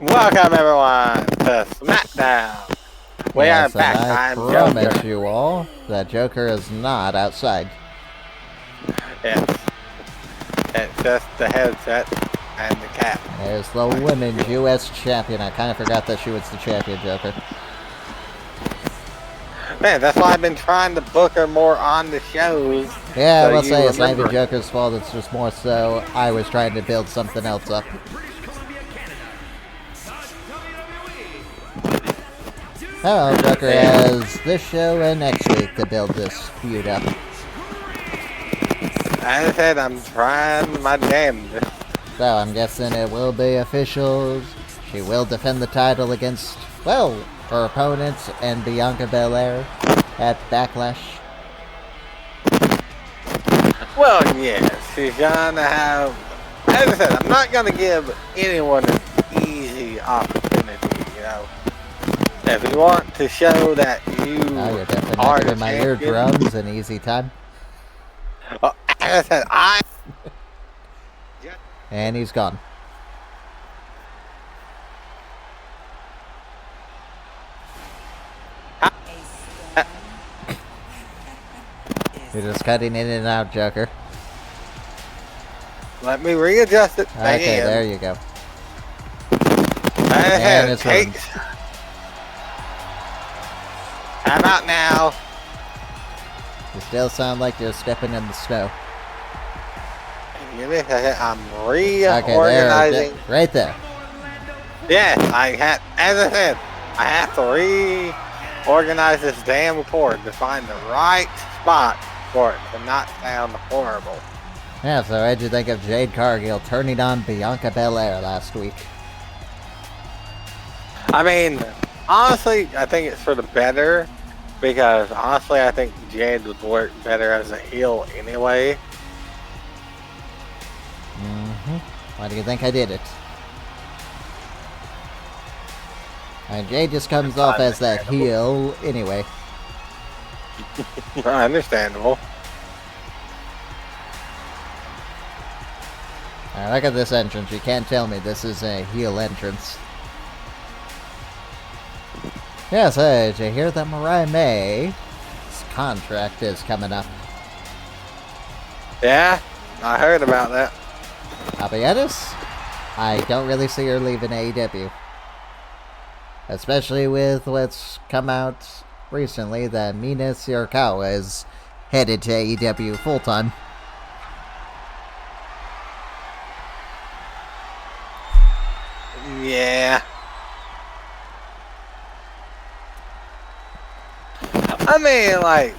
Welcome everyone to Smackdown. We are back. I promise you all that Joker is not outside. Yes. It's just the headset and the cap. There's the Women's U.S. Champion. I kind of forgot that she was the champion, Joker. Man, that's why I've been trying to book her more on the shows. Yeah, I will say it's not even Joker's fault. It's just more so I was trying to build something else up. Oh, Joker has this show and next week to build this feud up. As I said, I'm trying my damnedest. So I'm guessing it will be official. She will defend the title against, well, her opponents and Bianca Belair at Backlash. Well, yes, she's gonna have. As I said, I'm not gonna give anyone an easy opportunity, you know. If you want to show that you you're definitely are not giving my eardrums an easy time. As I said, and he's gone. You're just cutting in and out, Joker. Let me readjust it. Okay, there you go. And it takes. How about now? You still sound like you're stepping in the snow. Give me a second. I'm reorganizing. Okay, right there. Yes, as I said, I have to reorganize this damn report to find the right spot for it to not sound horrible. Yeah, so what'd you think of Jade Cargill turning on Bianca Belair last week? I mean, honestly, I think it's for the better, because honestly, I think Jade would work better as a heel anyway. Why do you think I did it? And Jade just comes off as that heel anyway. Understandable. Now look at this entrance. You can't tell me this is a heel entrance. Yeah, so did you hear that Mariah May's contract is coming up? Yeah, I heard about that. I'll be honest, I don't really see her leaving AEW. Especially with what's come out recently that Mina Shirakawa is headed to AEW full-time. Yeah. I mean, like,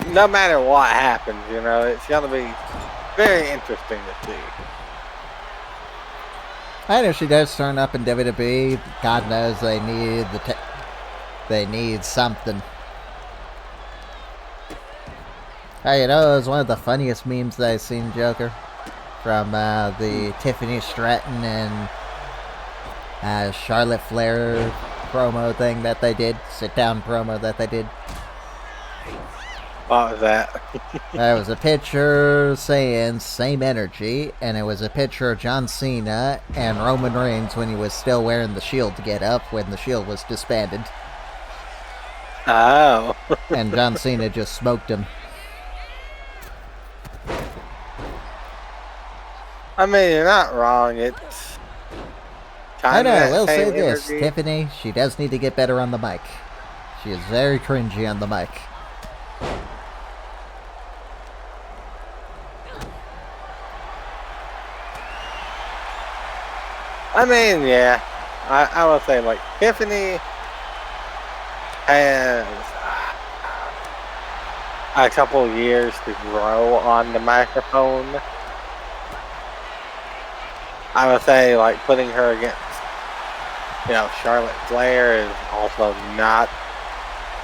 no matter what happens, you know, it's going to be very interesting to see. I know she does turn up in WWE. God knows they need they need something. Hey, you know, it was one of the funniest memes that I've seen, Joker, from the Tiffany Stratton and Charlotte Flair promo thing that they did, sit-down promo that they did. What was that? There was a picture saying same energy, and it was a picture of John Cena and Roman Reigns when he was still wearing the Shield to get up when the Shield was disbanded. Oh. And John Cena just smoked him. I mean, you're not wrong. It's I know, I will say energy. this. Tiffany, she does need to get better on the mic. She is very cringy on the mic. I mean, yeah. I will say, like, Tiffany has a couple years to grow on the microphone. I would say, like, putting her against, you know, Charlotte Flair is also not,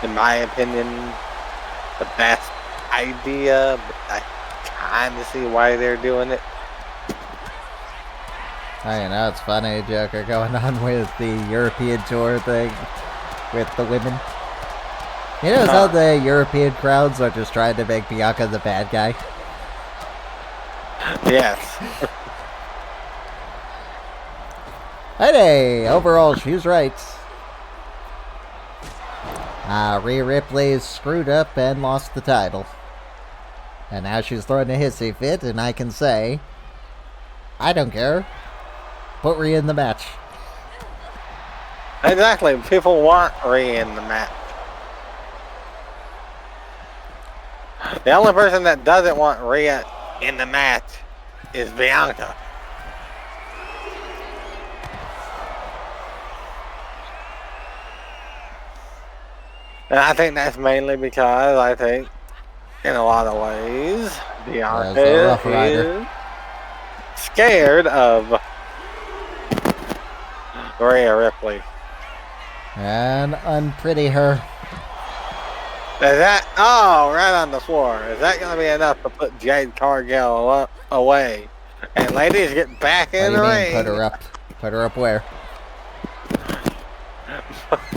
in my opinion, the best idea, but I kind of see why they're doing it. I know, it's funny, Joker, going on with the European tour thing with the women. You know how the European crowds are just trying to make Bianca the bad guy? Yes. Hey, overall, she's right. Rhea Ripley screwed up and lost the title. And now she's throwing a hissy fit, and I can say, I don't care. Put Rhea in the match. Exactly. People want Rhea in the match. The only person that doesn't want Rhea in the match is Bianca. And I think that's mainly because I think, in a lot of ways, Bianca is scared of Rhea Ripley. And unpretty her. Is that, right on the floor. Is that going to be enough to put Jade Cargill away? And ladies, get back in the ring. Put her up. Put her up where?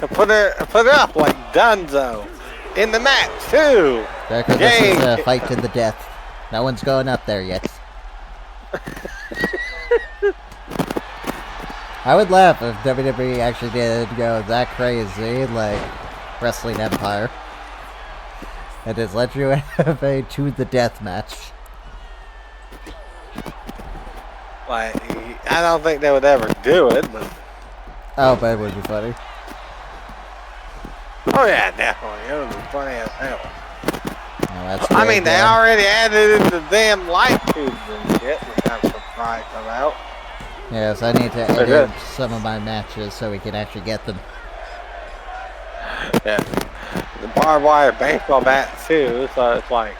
Put her up like Dunzo. In the match, too. Because this is a fight to the death. No one's going up there yet. I would laugh if WWE actually did go that crazy, like Wrestling Empire. And just let you have a to the death match. Like, I don't think they would ever do it, but... Oh, but it would be funny. Oh yeah, definitely. It would be funny as hell. Oh, I mean, they already added in the damn light tubes and shit, which I'm surprised about. Yes, I need to edit some of my matches so we can actually get them. Yeah. The barbed wire baseball bat too, so it's like...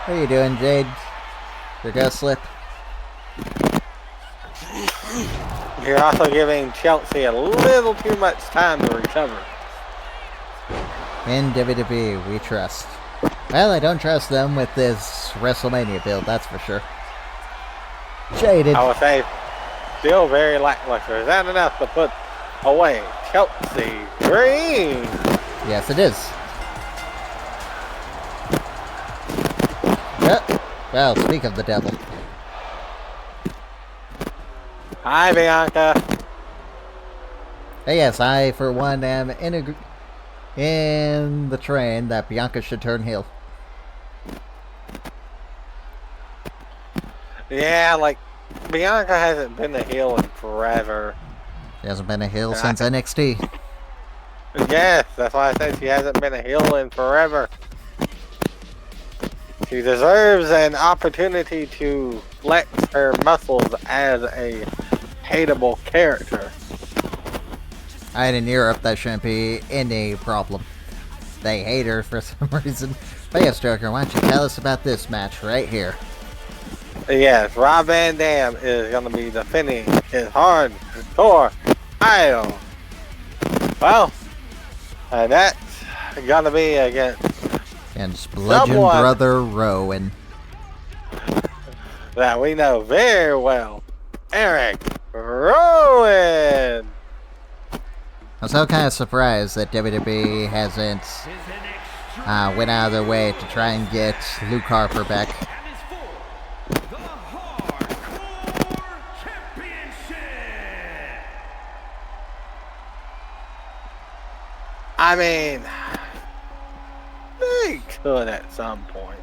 What are you doing, Jade? You're gonna slip. You're also giving Chelsea a little too much time to recover. In WWE, we trust. Well, I don't trust them with this WrestleMania build, that's for sure. Jaded. I would say, still very lackluster. Is that enough to put away Chelsea Green? Yes, it is. Well, speak of the devil. Hi, Bianca. Yes, I, for one, am in the train that Bianca should turn heel. Yeah, like, Bianca hasn't been a heel in forever. She hasn't been a heel since NXT. Yes, that's why I said she hasn't been a heel in forever. She deserves an opportunity to flex her muscles as a hateable character. And in Europe, that shouldn't be any problem. They hate her for some reason. But yes, Joker, why don't you tell us about this match right here? Yes, Rob Van Dam is going to be defending his hardcore title. Well, and that's going to be against Bludgeon Brother Rowan. That we know very well. Erick Rowan. I'm so kind of surprised that WWE hasn't went out of their way to try and get Luke Harper back. I mean, they could at some point.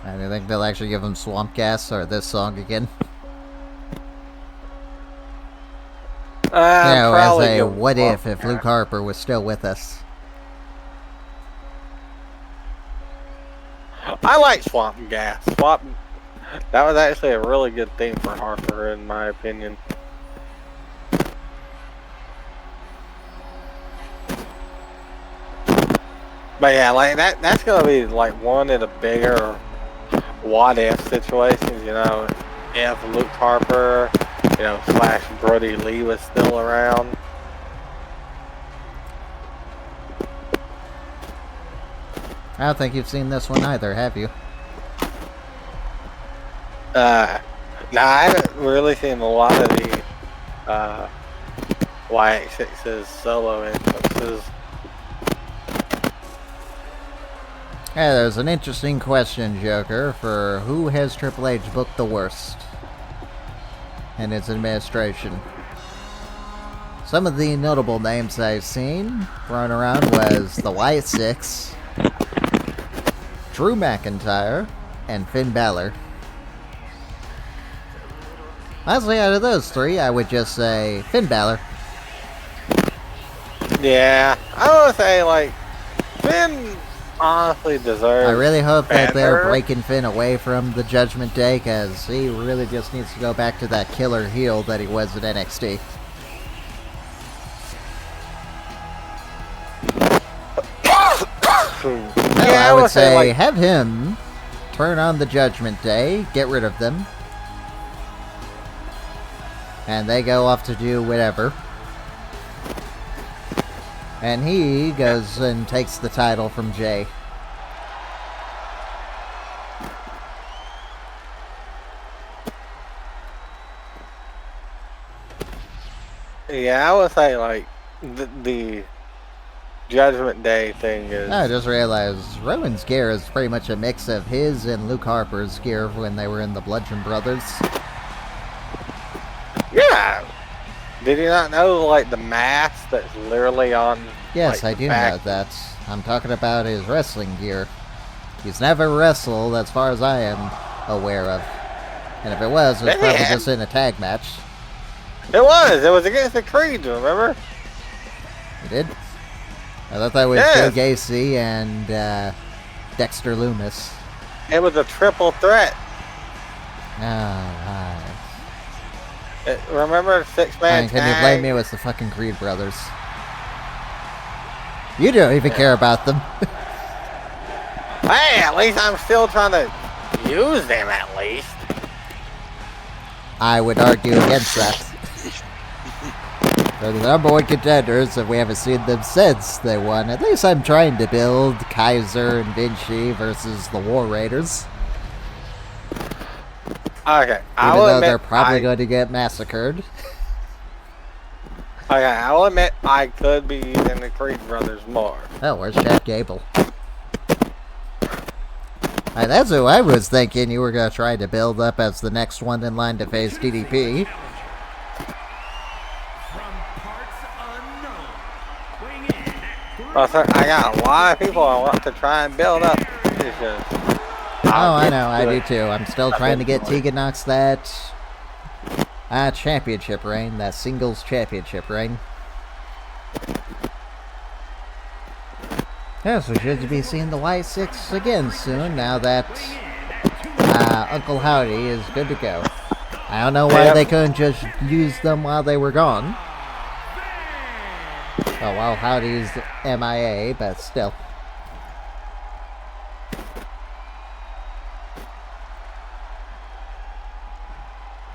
I think they'll actually give him Swamp Gas or this song again. As a what if Luke Harper was still with us. I like Swamp Gas. That was actually a really good theme for Harper, in my opinion. But yeah, like that's gonna be like one of the bigger what if situations, you know, if Luke Harper, you know, / Brody Lee was still around. I don't think you've seen this one either, have you? No, I haven't really seen a lot of the YX6's solo entrances. Yeah, there's an interesting question, Joker, for who has Triple H booked the worst in his administration. Some of the notable names I've seen thrown around was the Wyatt Six, Drew McIntyre, and Finn Balor. Honestly, out of those three, I would just say Finn Balor. Yeah, I would say, like, Finn honestly deserves I really hope that they're better. breaking Finn away from the Judgment Day, because he really just needs to go back to that killer heel that he was at NXT. Yeah, I would say like, have him turn on the Judgment Day, get rid of them, and they go off to do whatever. And he goes and takes the title from Jay. yeah, I would say, like, the Judgment Day thing is... I just realized Rowan's gear is pretty much a mix of his and Luke Harper's gear when they were in the Bludgeon Brothers. Yeah! Did you not know, like, the mask that's literally on... Yes, like, I do back? know that. I'm talking about his wrestling gear. He's never wrestled, as far as I am aware of. And if it was probably just in a tag match. It was against the Creed, remember? He did? I thought that was Yes. Joe Gacy and Dexter Loomis. It was a triple threat. Oh, Remember six-man can you blame me? It was the fucking Creed brothers. You don't even care about them. Hey, at least I'm still trying to use them, at least. I would argue against that. They're the number one contenders, and we haven't seen them since they won. At least I'm trying to build Kaiser and Vinci versus the War Raiders. Okay, Even though they're probably going to get massacred. Okay, I will admit I could be using the Creed brothers more. Oh, where's Chad Gable? That's who I was thinking you were going to try to build up as the next one in line to face DDP. Well, sir, I got a lot of people I want to try and build up. It's just, Oh, I know, I do too. I'm still trying to get Tegan Knox that championship reign, that singles championship reign. Yes, we should be seeing the Wyatt Six again soon, now that Uncle Howdy is good to go. I don't know why they couldn't just use them while they were gone. Oh, well, Howdy's MIA, but still.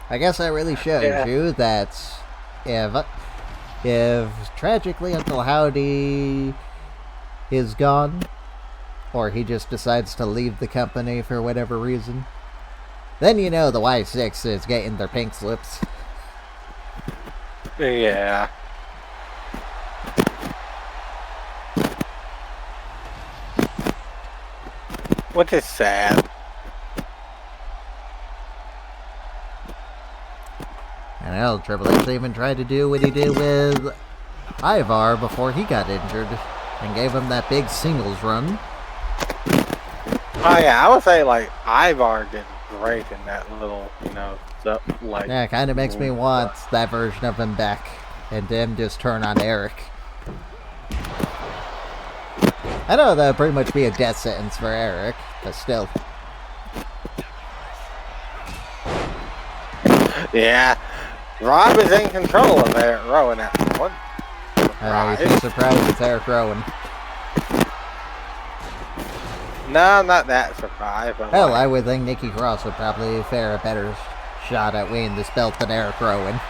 I guess that really shows you that if tragically Uncle Howdy is gone, or he just decides to leave the company for whatever reason, then you know the Y6 is getting their pink slips. yeah. Which is sad. I know, Triple H even tried to do what he did with Ivar before he got injured, and gave him that big singles run. Oh yeah, I would say like Ivar did great in that little, stuff, like. Yeah, it kind of makes me want that version of him back, and him just turn on Eric. I know that would pretty much be a death sentence for Eric, but still. Yeah, Rob is in control of Erick Rowan at the one. You should surprised it's Erick Rowan. No, I'm not that surprised. But Hell, I would think Nikki Cross would probably fare a better shot at winning this belt than Erick Rowan.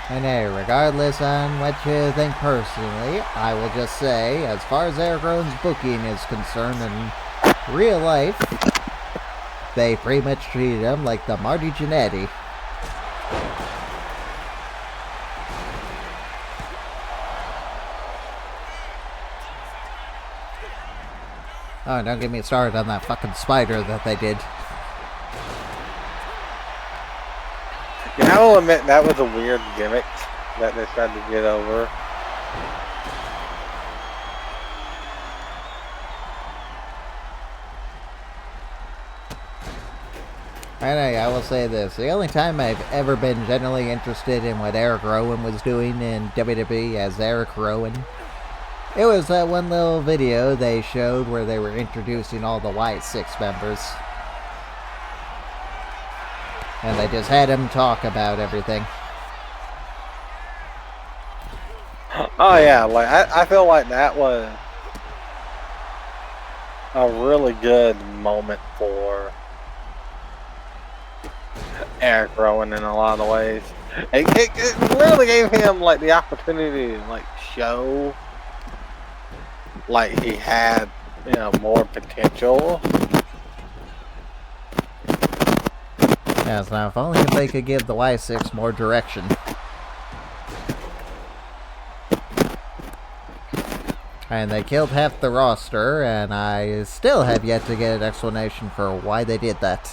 And hey, regardless on what you think personally, I will just say, as far as Erick Rowan's booking is concerned in real life, they pretty much treated him like the Marty Jannetty. Oh, don't get me started on that fucking spider that they did. Yeah, I will admit that was a weird gimmick that they tried to get over. I will say this. The only time I've ever been generally interested in what Erick Rowan was doing in WWE as Erick Rowan, it was that one little video they showed where they were introducing all the Wyatt 6 members. And they just had him talk about everything. Oh yeah, like I feel like that was a really good moment for Erick Rowan in a lot of ways. It really gave him like the opportunity to like show like he had, you know, more potential. Yes, now if only if they could give the Y6 more direction. And they killed half the roster, and I still have yet to get an explanation for why they did that.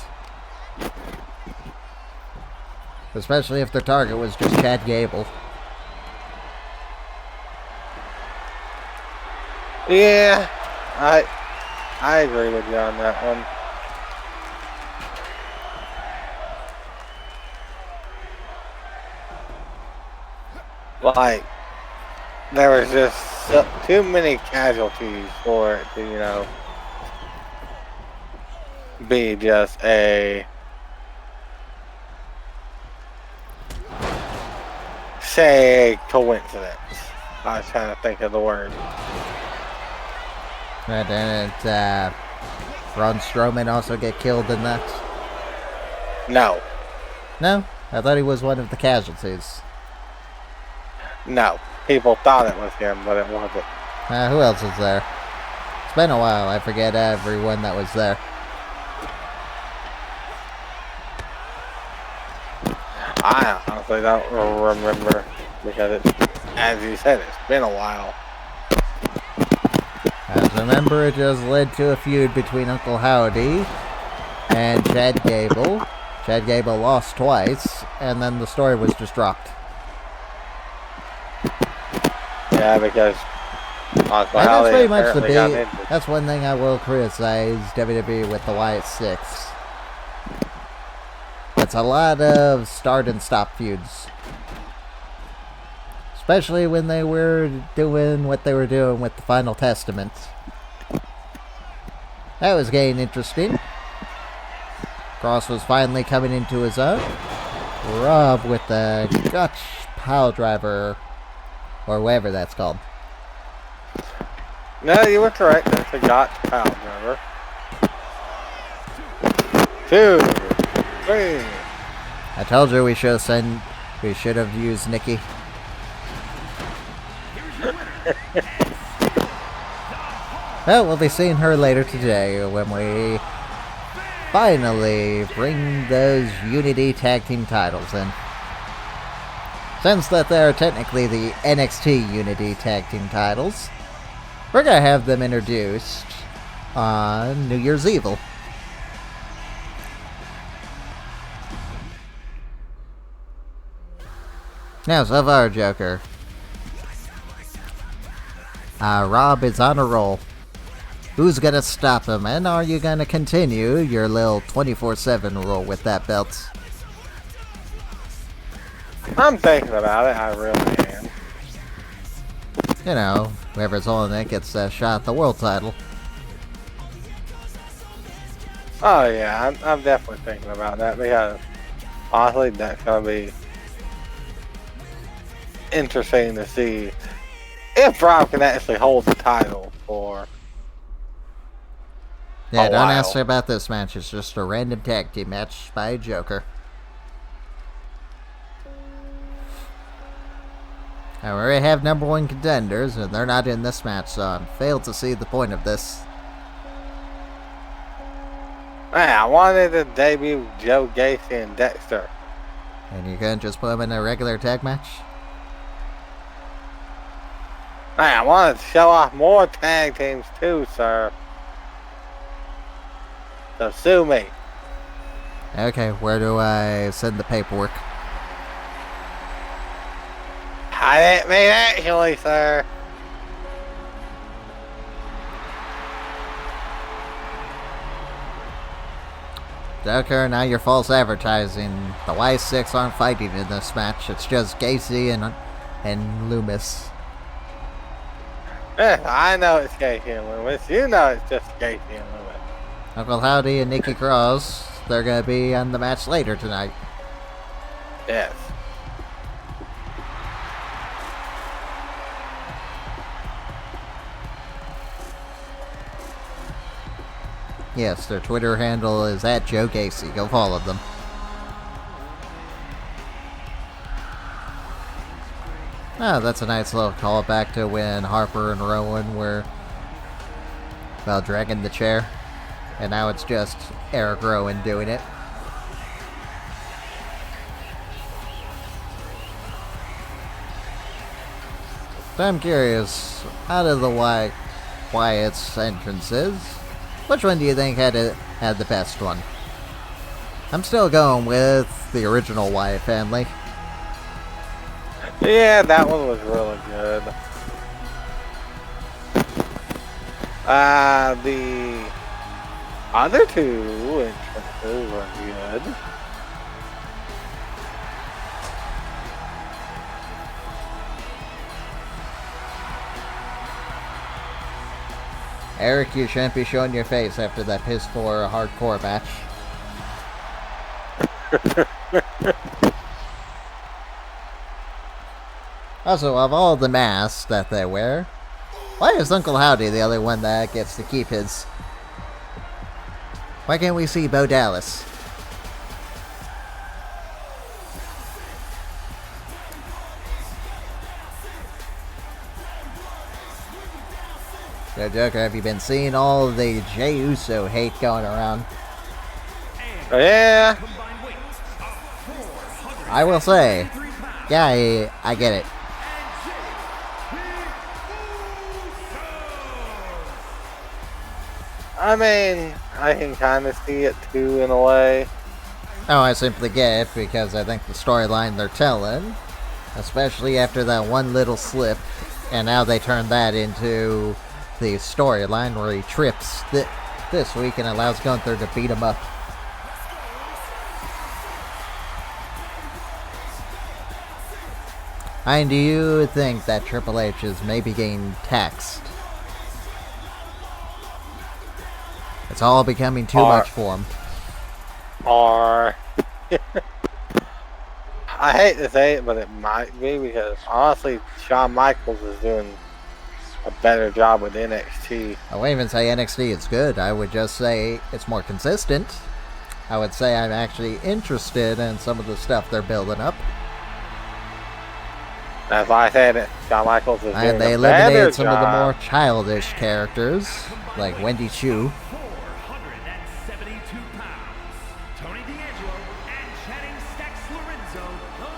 Especially if their target was just Chad Gable. Yeah, I agree with you on that one. Like, there was just too many casualties for it to, you know, be just a coincidence. I was trying to think of the word. And then Braun Strowman also get killed in that? No. No? I thought he was one of the casualties. No. People thought it was him, but it wasn't. Who else is there? It's been a while. I forget everyone that was there. I honestly don't remember because as you said, it's been a while. As I remember, it just led to a feud between Uncle Howdy and Chad Gable. Chad Gable lost twice, and then the story was just dropped. Yeah, because Uncle And Howdy that's pretty much the apparently got big. injured. That's one thing I will criticize WWE with the Wyatt 6. It's a lot of start and stop feuds. Especially when they were doing what they were doing with the Final Testament. That was getting interesting. Kross was finally coming into his own. Rob with the Gotch pile driver, or whatever that's called. No, you were correct. That's a Gotch pile driver. 2, 3. I told you we should have used Nikki. Well, we'll be seeing her later today when we finally bring those Unity Tag Team titles in. Since that they're technically the NXT Unity Tag Team titles, we're gonna have them introduced on New Year's Eve. Now, so far, Joker. Rob is on a roll. Who's gonna stop him? And are you gonna continue your little 24/7 rule with that belt? I'm thinking about it. I really am. You know, whoever's holding it gets a shot at the world title. Oh yeah, I'm definitely thinking about that because honestly, that's gonna be interesting to see if Rob can actually hold the title for. Yeah, a don't while. ask me about this match. It's just a random tag team match by Joker. And we already have number one contenders, and they're not in this match, so I'm failed to see the point of this. Man, I wanted to debut Joe Gacy and Dexter. And you couldn't just put them in a regular tag match? Man, I wanted to show off more tag teams too, sir. So sue me. Okay, where do I send the paperwork? I didn't mean actually, sir. Joker, now you're false advertising. The Y6 aren't fighting in this match. It's just Gacy and Loomis. I know it's Gacy and Loomis. You know it's just Gacy and Loomis. Uncle Howdy and Nikki Cross, they're going to be on the match later tonight. Yes. Yes, their Twitter handle is @JoeGacy. Go follow them. Oh, that's a nice little callback to when Harper and Rowan were, well, dragging the chair. And now it's just Erick Rowan doing it. So I'm curious, out of the Wyatt's entrances, which one do you think had the best one? I'm still going with the original Wyatt family. Yeah, that one was really good. The other two entrances were good. Eric, you shouldn't be showing your face after that piss poor hardcore match. Also, of all the masks that they wear, why is Uncle Howdy the only one that gets to keep his? Why can't we see Bo Dallas? So, Joker, have you been seeing all the Jey Uso hate going around? Yeah. I will say, yeah, I get it. I mean, I can kind of see it too in a way. Oh, I simply get it because I think the storyline they're telling, especially after that one little slip, and now they turn that into the storyline where he trips this week and allows Gunther to beat him up. And do you think that Triple H is maybe getting taxed? It's all becoming too much for him. Or I hate to say it, but it might be because honestly, Shawn Michaels is doing a better job with NXT. I wouldn't even say NXT is good. I would just say it's more consistent. I would say I'm actually interested in some of the stuff they're building up. As I said, Shawn Michaels is doing And they a better eliminated some job. of the more childish characters, like Wendy Chu.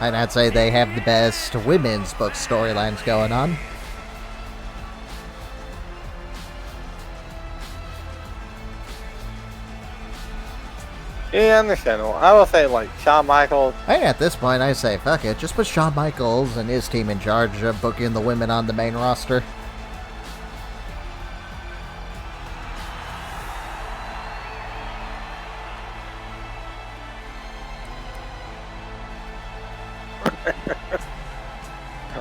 And I'd say they have the best women's book storylines going on. Yeah, understandable. I will say, like, Shawn Michaels. And at this point, I say, fuck it, just put Shawn Michaels and his team in charge of booking the women on the main roster.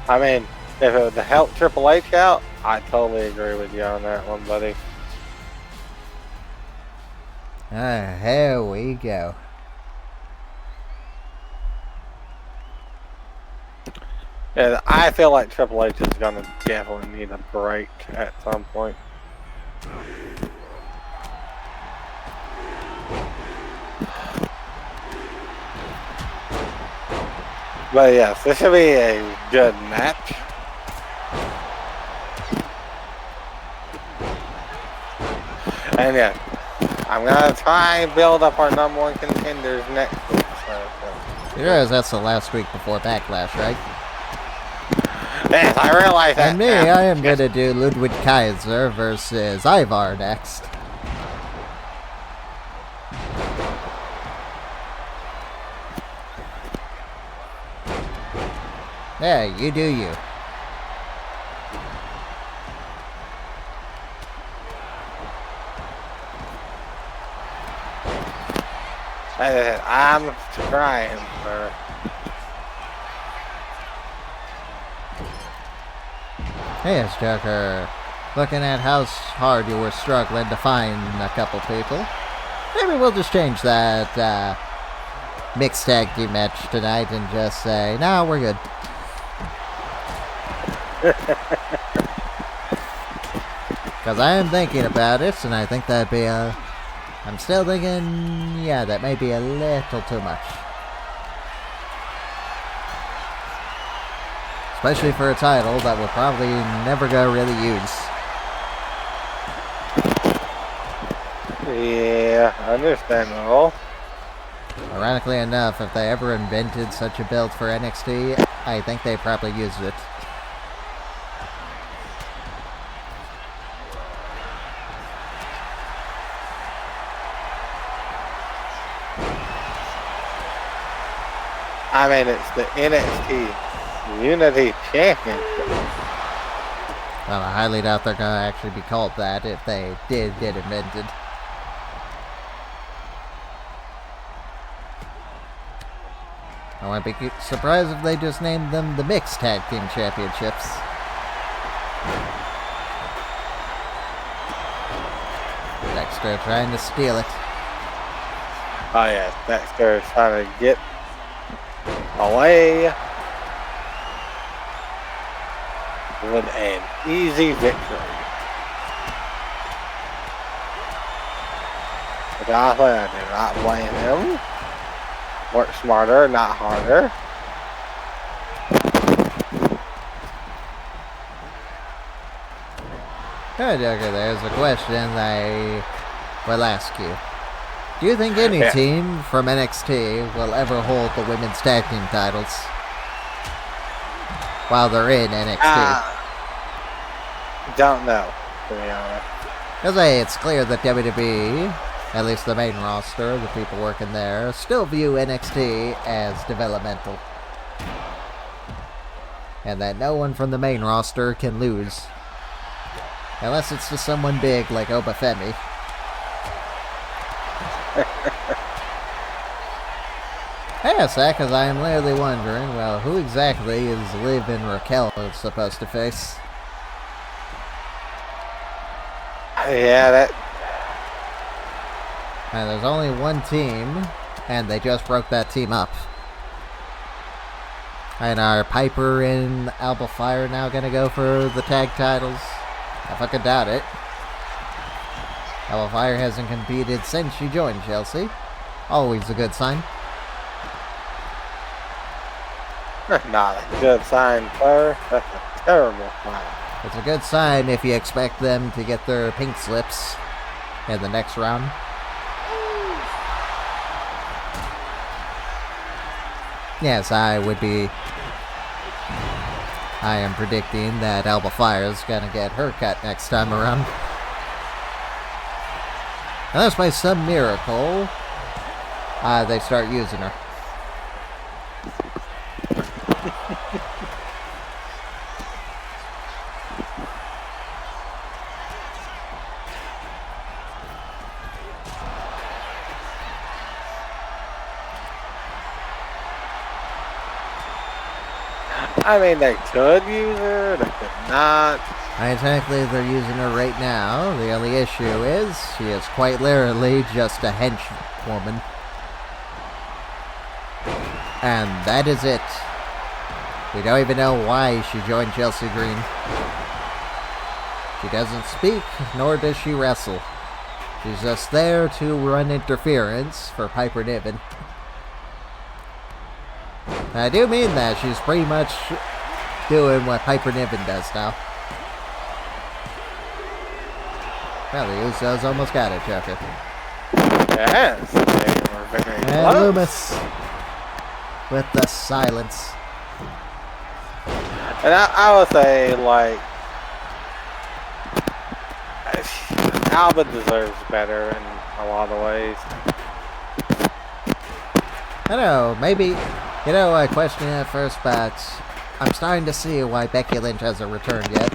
I mean, if it would help Triple H out, I totally agree with you on that one, buddy. Here we go. Yeah, I feel like Triple H is going to definitely need a break at some point. But yes, this should be a good match. And yeah, I'm gonna try and build up our number one contenders next week. You realize that's the last week before Backlash, right? Yes, I realize that. And me, I am gonna do Ludwig Kaiser versus Ivar next. Yeah, you do you. I'm trying for. Hey, Joker. Looking at how hard you were struggling to find a couple people. Maybe we'll just change that mixed tag team match tonight and just say, no, we're good. Because I am thinking about it, and I think that'd be I'm still thinking, yeah, that may be a little too much. Especially for a title that we're probably never gonna really use. Yeah, understandable. Ironically enough, if they ever invented such a belt for NXT, I think they probably used it. I mean, it's the NXT Unity Championship. Well, I highly doubt they're gonna actually be called that if they did get invented. I wouldn't be surprised if they just named them the Mixed Tag Team Championships. Dexter trying to steal it. Oh yeah, Dexter is trying to get away with an easy victory. But I do not blame him. Work smarter, not harder. Hey, Joker, there's a question I will ask you. Do you think any team from NXT will ever hold the women's tag team titles while they're in NXT? Don't know, to be honest. Because it's clear that WWE, at least the main roster, the people working there, still view NXT as developmental. And that no one from the main roster can lose. Unless it's to someone big like Obafemi. Hey, Zach, because I am literally wondering, well, who exactly is Liv and Raquel supposed to face? Yeah, that... And there's only one team, and they just broke that team up. And are Piper and Alba Fire now gonna go for the tag titles? I fucking doubt it. Alba Fire hasn't competed since she joined Chelsea. Always a good sign. Not a good sign, sir. That's a terrible sign. It's a good sign if you expect them to get their pink slips in the next round. Yes, I am predicting that Alba Fire is gonna get her cut next time around. Unless by some miracle, they start using her. I mean, they could use her, they could not. I mean, technically they're using her right now. The only issue is she is quite literally just a henchwoman. And that is it. We don't even know why she joined Chelsea Green. She doesn't speak, nor does she wrestle. She's just there to run interference for Piper Niven. I do mean that. She's pretty much doing what Piper Niven does now. Well, the Usos almost got it, Joker. Yes, they were very And close. Loomis with the silence. And I would say, like, Alba deserves better in a lot of ways. I don't know, maybe, I questioned it at first, but I'm starting to see why Becky Lynch hasn't returned yet.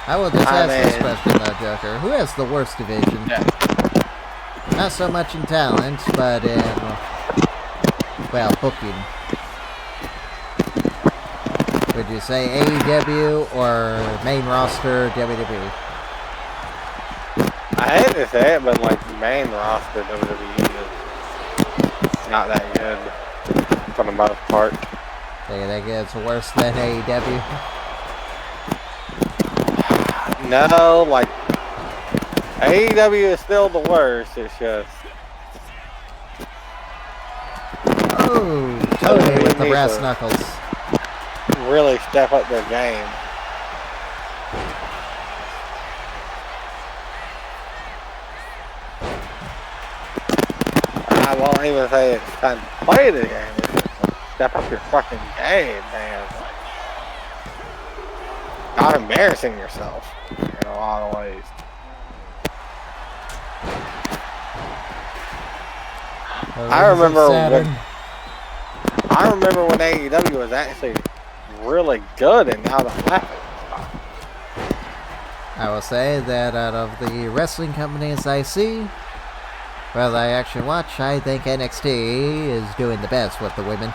I will just ask this question though, Joker. Who has the worst division? Yeah. Not so much in talent, but in, well, booking. Would you say AEW or main roster WWE? I hate to say it, but like main roster WWE is not that good for the most part. Do you think it's worse than AEW? No, like AEW is still the worst. It's just Cody with the brass knuckles. Really step up their game. I won't even say it's time to play the game. It's just like, step up your fucking game, man. Like, not embarrassing yourself in a lot of ways. I remember when AEW was actually really good, and now they're laughing. I will say that out of the wrestling companies I see, well, I actually watch, I think NXT is doing the best with the women.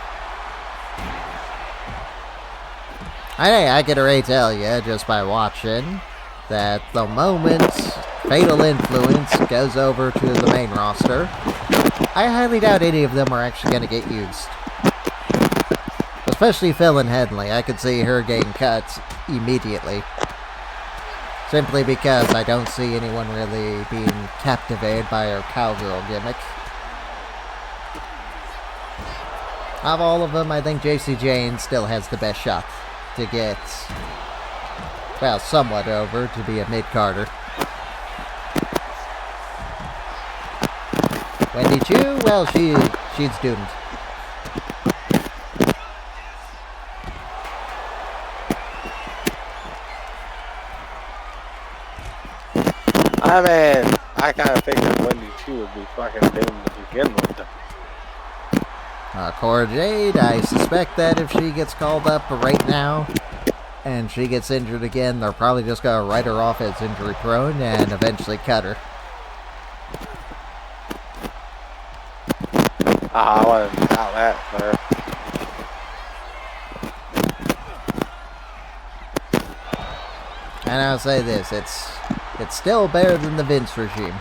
I can already tell you, just by watching, that the moment Fatal Influence goes over to the main roster, I highly doubt any of them are actually going to get used. Especially Phil and Henley. I could see her getting cut immediately. Simply because I don't see anyone really being captivated by her cowgirl gimmick. Of all of them, I think JC Jane still has the best shot to get, well, somewhat over to be a mid-carder. Wendy Chu, well, she's doomed. I mean, I kind of figured Wendy Chu would be fucking doomed to begin with. Cora Jade, I suspect that if she gets called up right now and she gets injured again, they're probably just going to write her off as injury prone and eventually cut her. I wouldn't doubt that, sir. And I'll say this, it's still better than the Vince regime.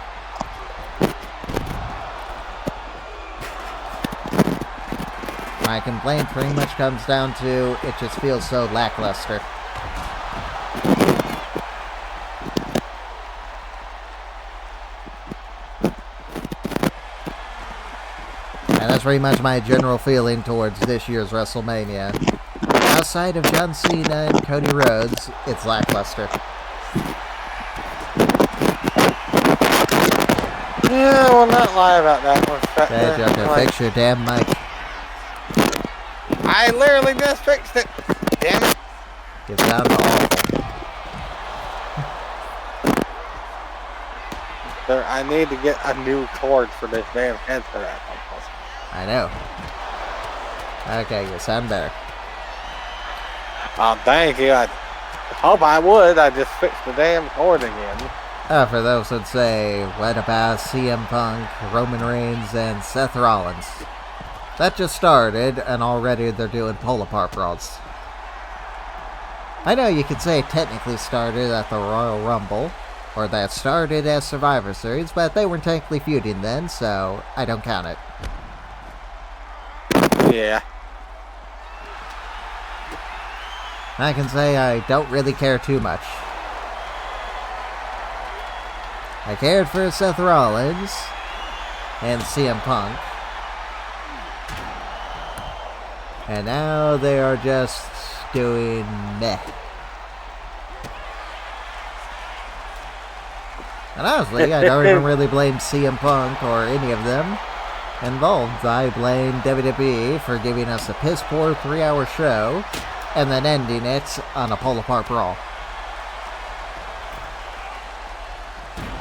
My complaint pretty much comes down to it just feels so lackluster. And that's pretty much my general feeling towards this year's WrestleMania. Outside of John Cena and Cody Rhodes, it's lackluster. Yeah, we'll not lie about that one. Hey, Joker, fix your damn mic. I literally just fixed it. Damn it. You sound awful. Sir, I need to get a new cord for this damn headset. I know. Okay, you sound better. Oh, thank you. I hope I would. I just fixed the damn cord again. For those that say, what about CM Punk, Roman Reigns, and Seth Rollins? That just started, and already they're doing pull-apart brawls. I know you could say it technically started at the Royal Rumble, or that started as Survivor Series, but they weren't technically feuding then, so I don't count it. Yeah. I can say I don't really care too much. I cared for Seth Rollins and CM Punk. And now they are just doing meh. And honestly, I don't even really blame CM Punk or any of them involved. I blame WWE for giving us a piss-poor 3-hour show and then ending it on a pull-apart brawl.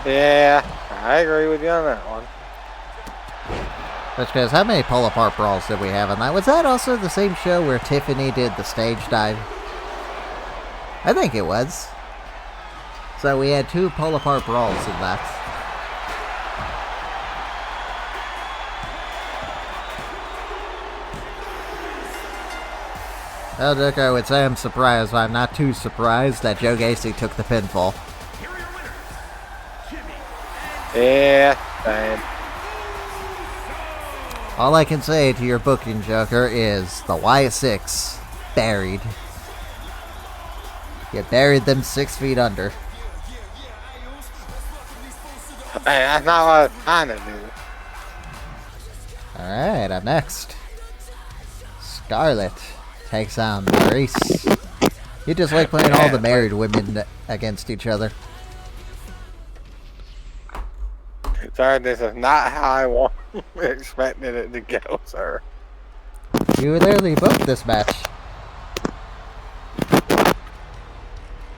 Yeah, I agree with you on that one. That's because how many pull-apart brawls did we have on that? Was that also the same show where Tiffany did the stage dive? I think it was. So we had 2 pull-apart brawls in that. Well, Dick, I would say I'm surprised, but I'm not too surprised that Joe Gacy took the pinfall. Yeah, same. All I can say to your booking, Joker, is the Wyatt 6 buried. You buried them 6 feet under. Hey, that's not what I was trying to do. Alright, up next. Scarlett takes on Maurice. You just like playing all the married women against each other. Sorry, this is not how I expected it to go, sir. You literally booked this match.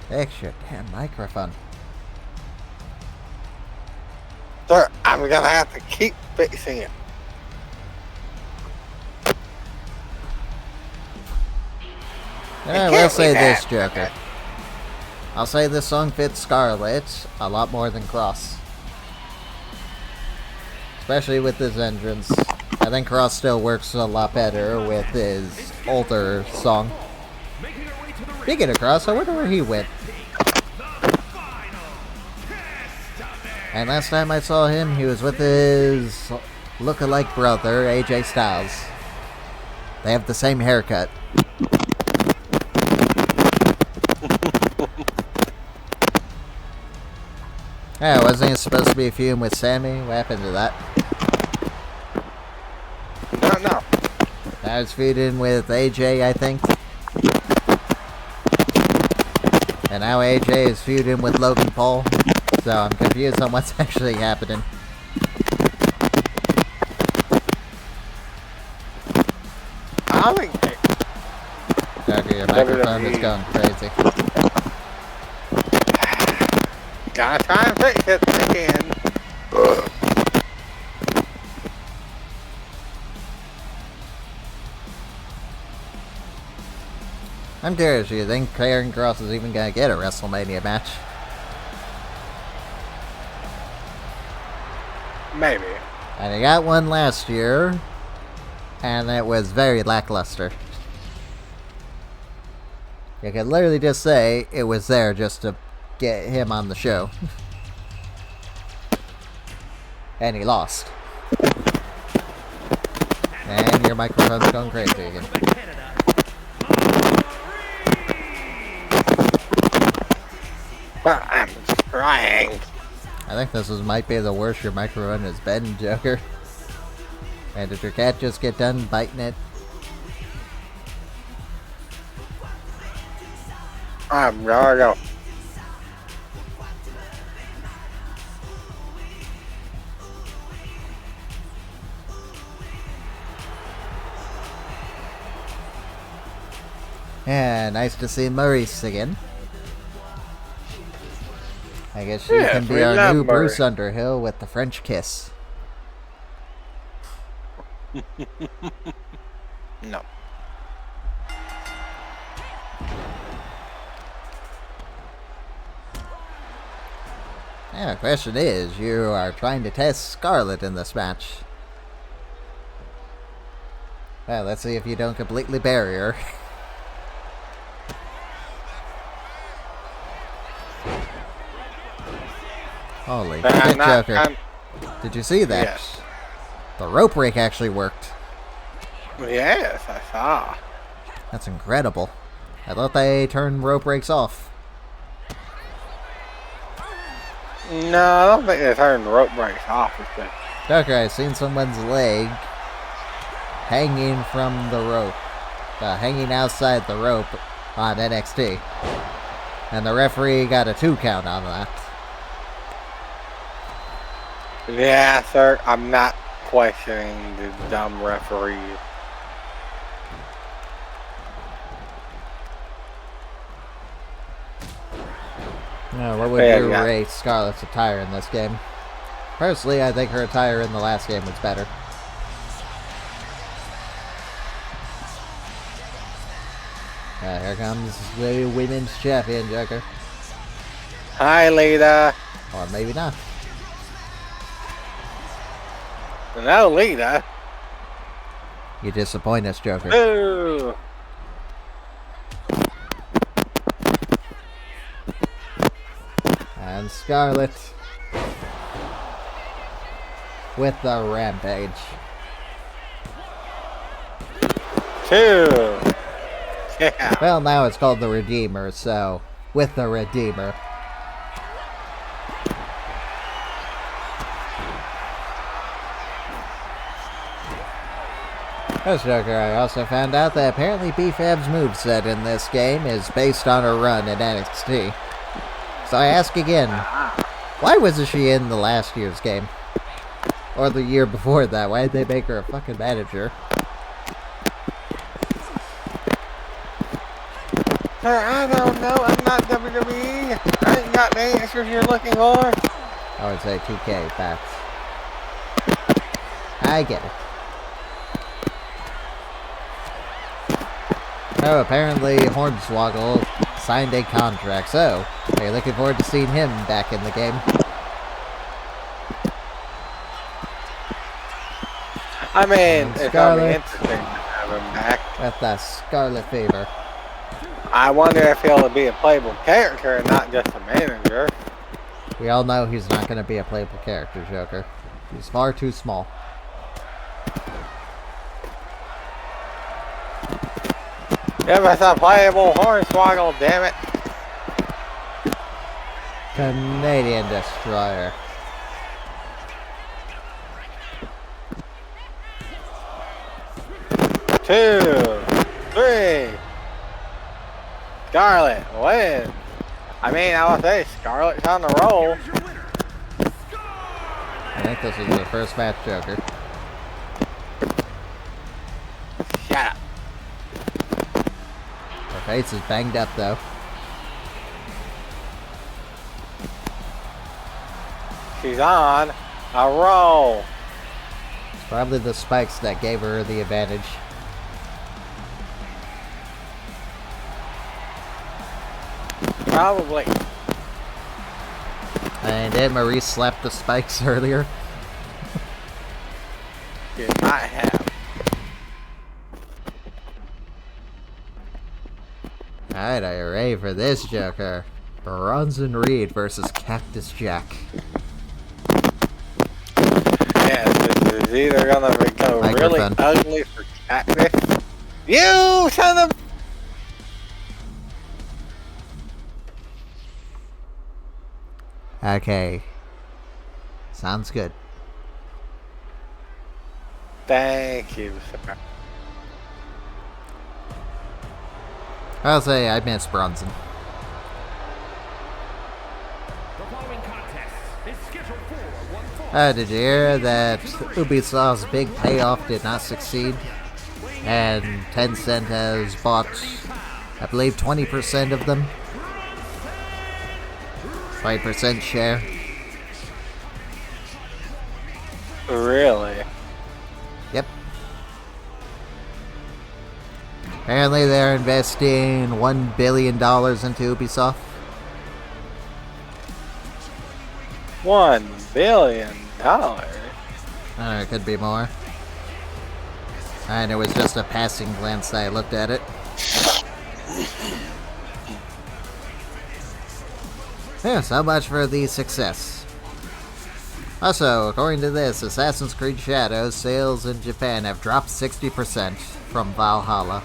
Fix your damn microphone. Sir, I'm gonna have to keep fixing it. I will say this, Joker. I'll say this song fits Scarlett a lot more than Kross. Especially with his entrance. I think Kross still works a lot better with his older song. Speaking of Kross, I wonder where he went. And last time I saw him, he was with his look-alike brother, AJ Styles. They have the same haircut. Yeah, wasn't he supposed to be feuding with Sammy? What happened to that? No. Now it's feuding with AJ, I think. And now AJ is feuding with Logan Paul. So I'm confused on what's actually happening. I think Okay, your microphone is going crazy. gotta try and fix it again. I'm curious, do you think Karrion Kross is even gonna get a WrestleMania match? Maybe. And he got one last year, and it was very lackluster. You could literally just say it was there just to get him on the show. And he lost. And your microphone's going crazy again. But I'm trying. I think this might be the worst your microphone has been, Joker. And did your cat just get done biting it? I'm gonna go. Yeah, nice to see Maurice again. I guess she Yeah, can be we our love new Bruce Maurice. Underhill with the French kiss. No. Yeah, the question is, you are trying to test Scarlett in this match. Well, let's see if you don't completely bury her. Holy shit, Joker. Did you see that? Yes. The rope break actually worked. Yes, I saw. That's incredible. I thought they turned rope breaks off. No, I don't think they turned the rope breaks off. Joker, I've seen someone's leg hanging from the rope. Hanging outside the rope on NXT. And the referee got a 2 count on that. Yeah, sir. I'm not questioning the dumb referee. What would you rate Scarlett's attire in this game? Personally, I think her attire in the last game was better. Here comes the women's champion, Joker. Hi, Lita. Or maybe not. No, Lita. You disappoint us, Joker. Boo. And Scarlett with the rampage. 2. Yeah. Well, now it's called the Redeemer, so with the Redeemer. Yes, Joker, I also found out that apparently B-Fab's moveset in this game is based on her run in NXT. So I ask again, why wasn't she in the last year's game? Or the year before that? Why did they make her a fucking manager? Sir, I don't know. I'm not WWE. I ain't got the answers you're looking for. I would say 2K, facts. I get it. Oh, apparently Hornswoggle signed a contract, so are you looking forward to seeing him back in the game? I mean, it's gonna be interesting to have him back. With the Scarlet Fever. I wonder if he'll be a playable character and not just a manager. We all know he's not going to be a playable character, Joker. He's far too small. Give us a playable Hornswoggle, damn it. Canadian Destroyer. Two, three. Scarlett wins. I mean, I would say Scarlett's on the roll. I think this is the first match, Joker. Shut up. Her face is banged up, though. She's on a roll. It's probably the spikes that gave her the advantage. Probably. And did Maurice slap the spikes earlier? She might have. Alright, are you ready for this, Joker? Bronson Reed versus Cactus Jack. Yeah, this is either gonna go really ugly for Cactus. You son of... Okay. Sounds good. Thank you, sir. I'll say I miss Bronson. Did you hear that Ubisoft's big payoff did not succeed? And Tencent has bought, I believe, 20% of them? 5% share. Really? Yep. Apparently they're investing $1 billion into Ubisoft. $1 billion? It could be more. And it was just a passing glance that I looked at it. Yeah, so much for the success. Also, according to this, Assassin's Creed Shadows sales in Japan have dropped 60% from Valhalla.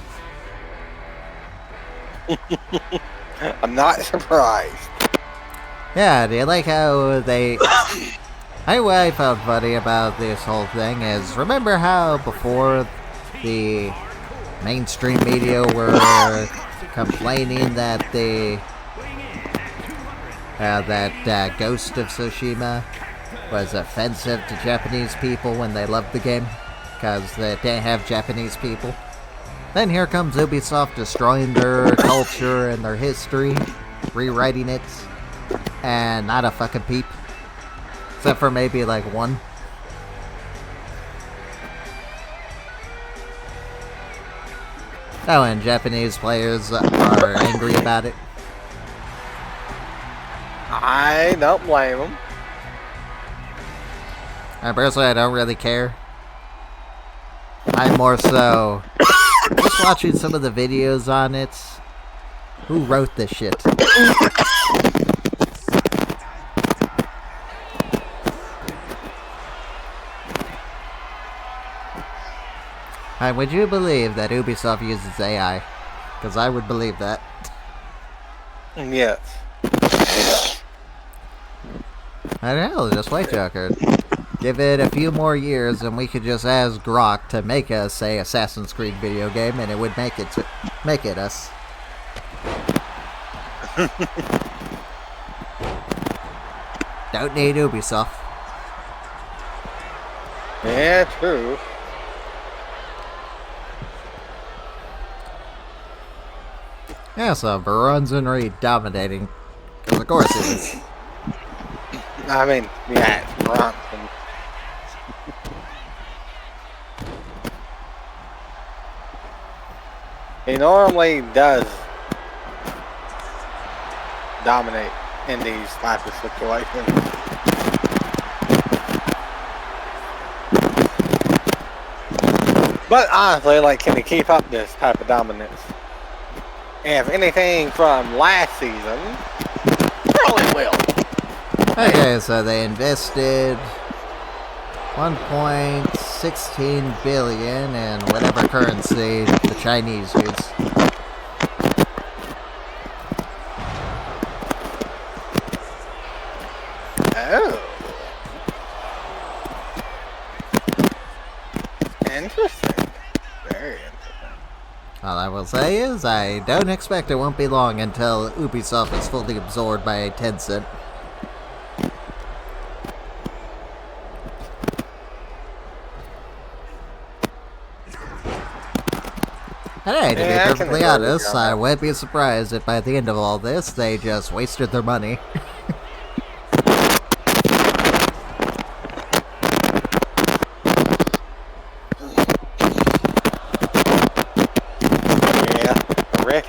I'm not surprised. Yeah, do you like how they... What I found funny about this whole thing is, remember how before the mainstream media were complaining that the... that Ghost of Tsushima was offensive to Japanese people when they loved the game, because they didn't have Japanese people. Then here comes Ubisoft destroying their culture and their history, rewriting it, and not a fucking peep. Except for maybe like one. Oh, and Japanese players are angry about it. I don't blame them. Personally, I don't really care. I'm more so just watching some of the videos on it. Who wrote this shit? And would you believe that Ubisoft uses AI? Because I would believe that. Yes. I don't know, just wait, Joker. Give it a few more years and we could just ask Grok to make us a Assassin's Creed video game and it would make it us. Don't need Ubisoft. Yeah, true. Yeah, so Bronson Reed dominating. Because of course it is. I mean, yeah, it's Bronson. He normally does dominate in these type of situations. But honestly, like, can he keep up this type of dominance? And if anything from last season, probably will. Okay, so they invested 1.16 billion in whatever currency the Chinese use. Oh. Interesting. Very interesting. All I will say is, I don't expect it won't be long until Ubisoft is fully absorbed by Tencent. And hey, to be perfectly honest, I wouldn't be surprised if by the end of all this, they just wasted their money.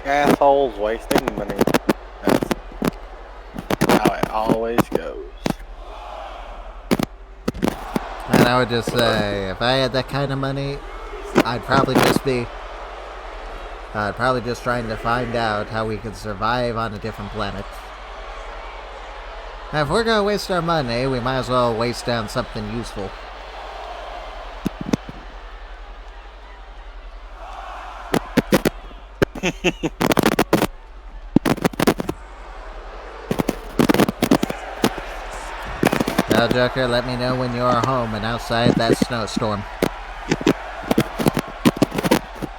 Assholes wasting money. That's how it always goes. And I would just say, if I had that kind of money, I'd probably just trying to find out how we could survive on a different planet. Now, if we're gonna waste our money, we might as well waste it on something useful. Now, Joker, let me know when you're home and outside that snowstorm.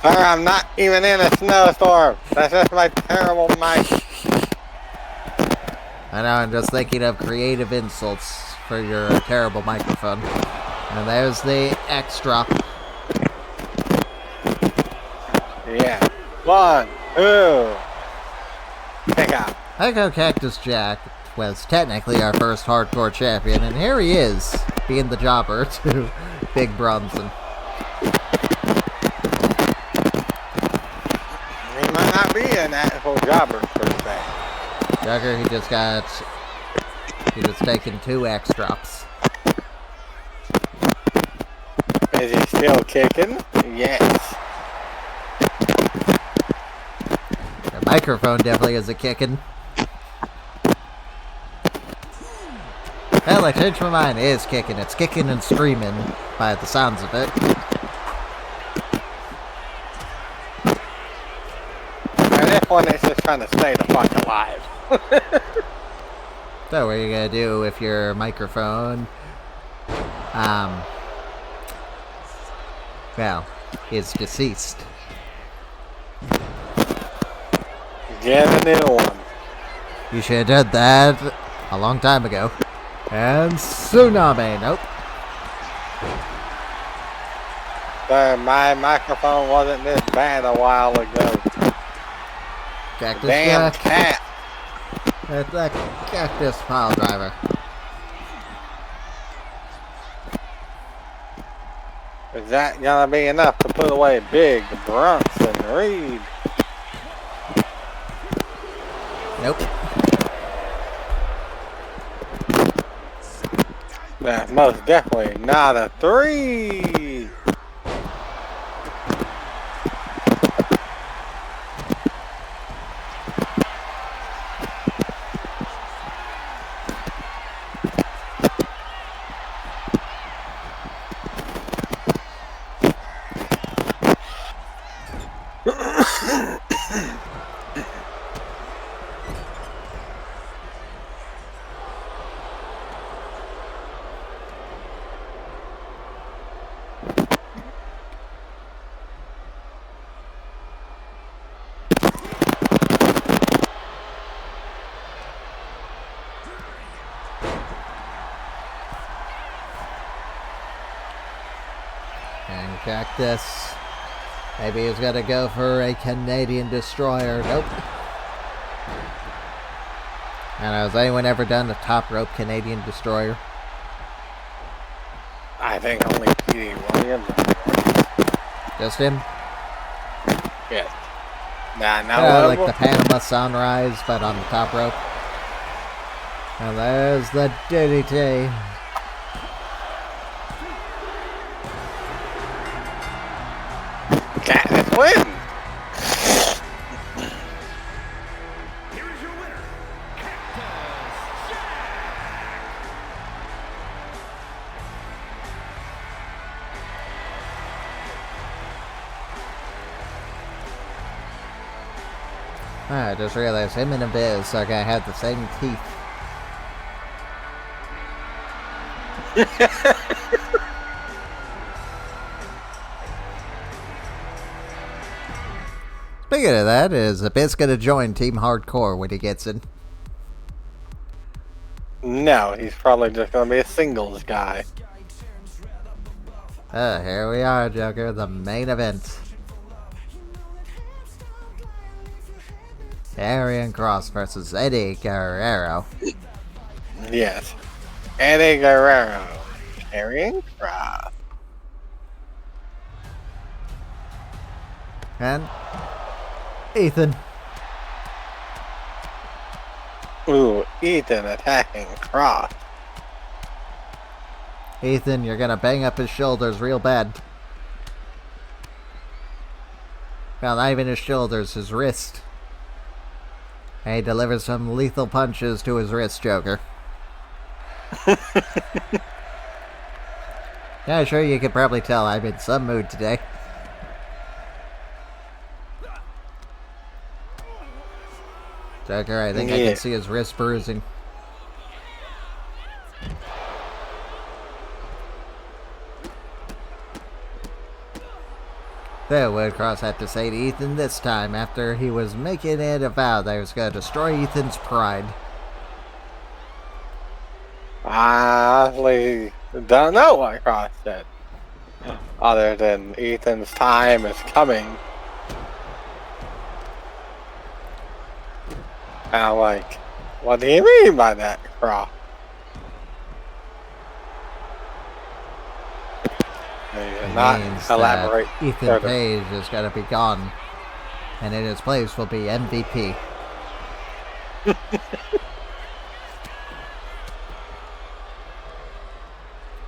Sir, I'm not even in a snowstorm. That's just my terrible mic. I know, I'm just thinking of creative insults for your terrible microphone. And there's the X drop. Yeah. 1, 2. Pick up. Echo Cactus Jack was technically our first hardcore champion, and here he is, being the jobber to Big Bronson. He might not be an actual jobber, per se. Jugger, he just taken 2 X drops. Is he still kicking? Yes. The microphone definitely is a kicking. Hell, I changed my mind. It is kicking. It's kicking and screaming by the sounds of it. And this one is just trying to stay the fuck alive. So what are you gonna do if your microphone, well, is deceased? Get a new one. You should have done that a long time ago. And Tsunami. Nope. My microphone wasn't this bad a while ago. Cactus Damn Jack. cat. It's a Cactus pile driver. Is that gonna be enough to put away Big Bronson Reed? Nope. That's most definitely not a 3. And Cactus. Maybe he's gonna go for a Canadian Destroyer. Nope. And has anyone ever done a top rope Canadian Destroyer? I think only Petey Williams. Just him? Yeah. Nah, Like the Panama Sunrise, but on the top rope. And there's the DDT. Cactus win. Here is your winner, Cactus Jack. I just realized him and Abyss are gonna have the same teeth. Speaking of that, is Abyss gonna join Team Hardcore when he gets in? No, he's probably just gonna be a singles guy. Here we are, Joker, the main event. Karrion Kross versus Eddie Guerrero. Yes. Eddie Guerrero. Karrion Kross. And Ethan. Ooh, Ethan attacking Kross. Ethan, you're gonna bang up his shoulders real bad. Well, not even his shoulders, his wrist. And he delivers some lethal punches to his wrist, Joker. Yeah, sure, you could probably tell I'm in some mood today. Joker, I think I can see his wrist bruising. So what did Kross have to say to Ethan this time after he was making it a vow that he was going to destroy Ethan's pride? I honestly don't know what Kross said. Other than Ethan's time is coming. And I'm like, what do you mean by that, Kross? It Not means elaborate. that Ethan Page is going to be gone, and in his place will be MVP.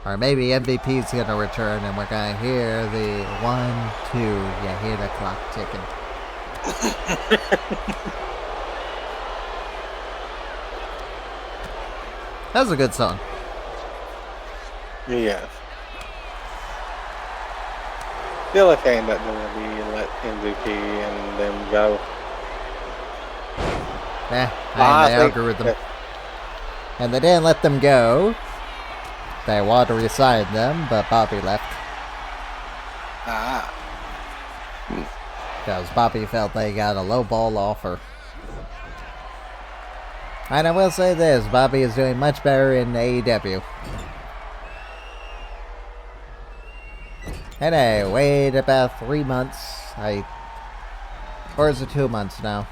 Or maybe MVP's going to return, and we're going to hear the 1, 2. You hear the clock ticking. That's a good song. Yes. Still a shame that WWE let MVP and them go. I'm the algorithm. And they didn't let them go. They wanted to resign them, but Bobby left. Ah. Because Bobby felt they got a low ball offer. And I will say this, Bobby is doing much better in AEW. And I wait about 3 months. Or is it 2 months now?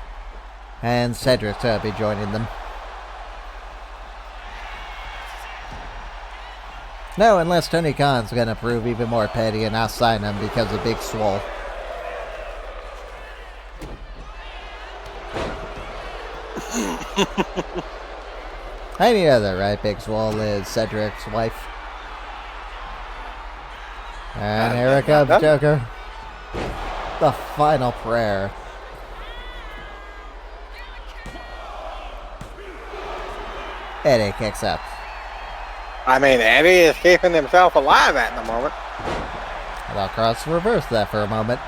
And Cedric's going to be joining them. No, unless Tony Khan's going to prove even more petty and I'll sign him because of Big Swole. Any other, right? Big Swole is Cedric's wife. And here it comes, Joker. The final prayer. Eddie kicks up. I mean, Eddie is keeping himself alive at the moment. Well, Kross reversed that for a moment.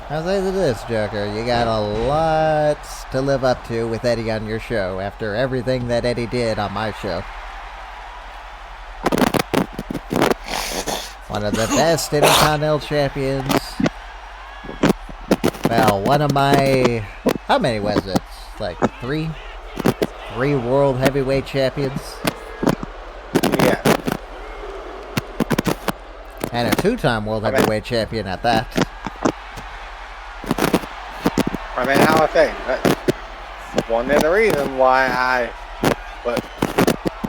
I'll say this, Joker. You got a lot to live up to with Eddie on your show after everything that Eddie did on my show. One of the best Intercontinental Champions. Well, one of my... How many was it? Like 3? 3 World Heavyweight Champions? Yeah. And a 2-time World Heavyweight Champion at that. I mean, how I say, that's one of the reasons why I put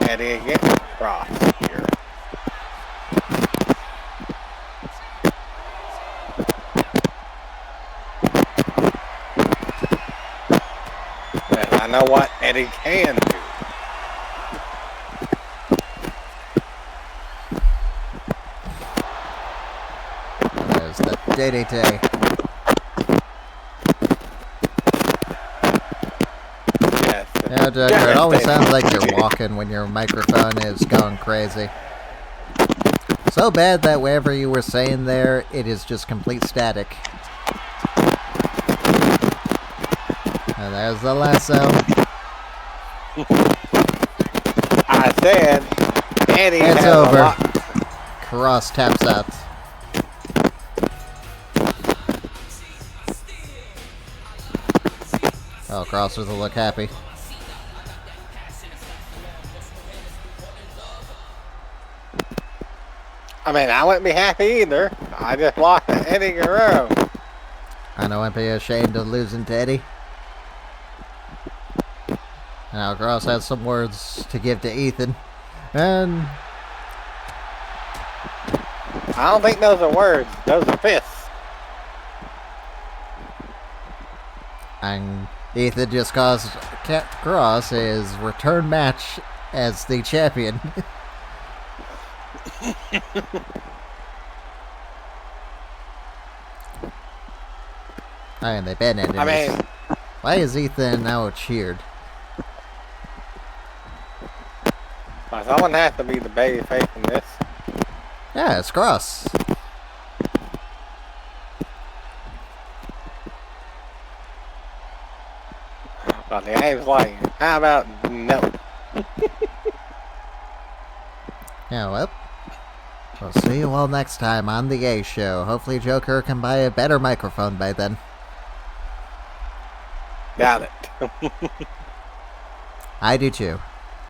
Eddie against Kross here. And I know what Eddie can do. There's the DDT. Yeah, Joker, it always sounds like you're walking when your microphone is going crazy. So bad that whatever you were saying there, it is just complete static. And there's the lasso. I said, Eddie It's has over. a lot. Kross taps out. Oh, Kross doesn't look happy. I mean, I wouldn't be happy either. I just lost to Eddie Guerrero. I know I'd be ashamed of losing to Eddie. Now Kross has some words to give to Ethan. And I don't think those are words. Those are fists. And Ethan just caused Kross his return match as the champion. And they've been enemies. I mean, why is Ethan now cheered? someone has to be the baby face in this. Yeah, it's Kross. But the game's like, how about no? Yeah, well, we'll see you all next time on the A Show. Hopefully Joker can buy a better microphone by then. Got it. I do too.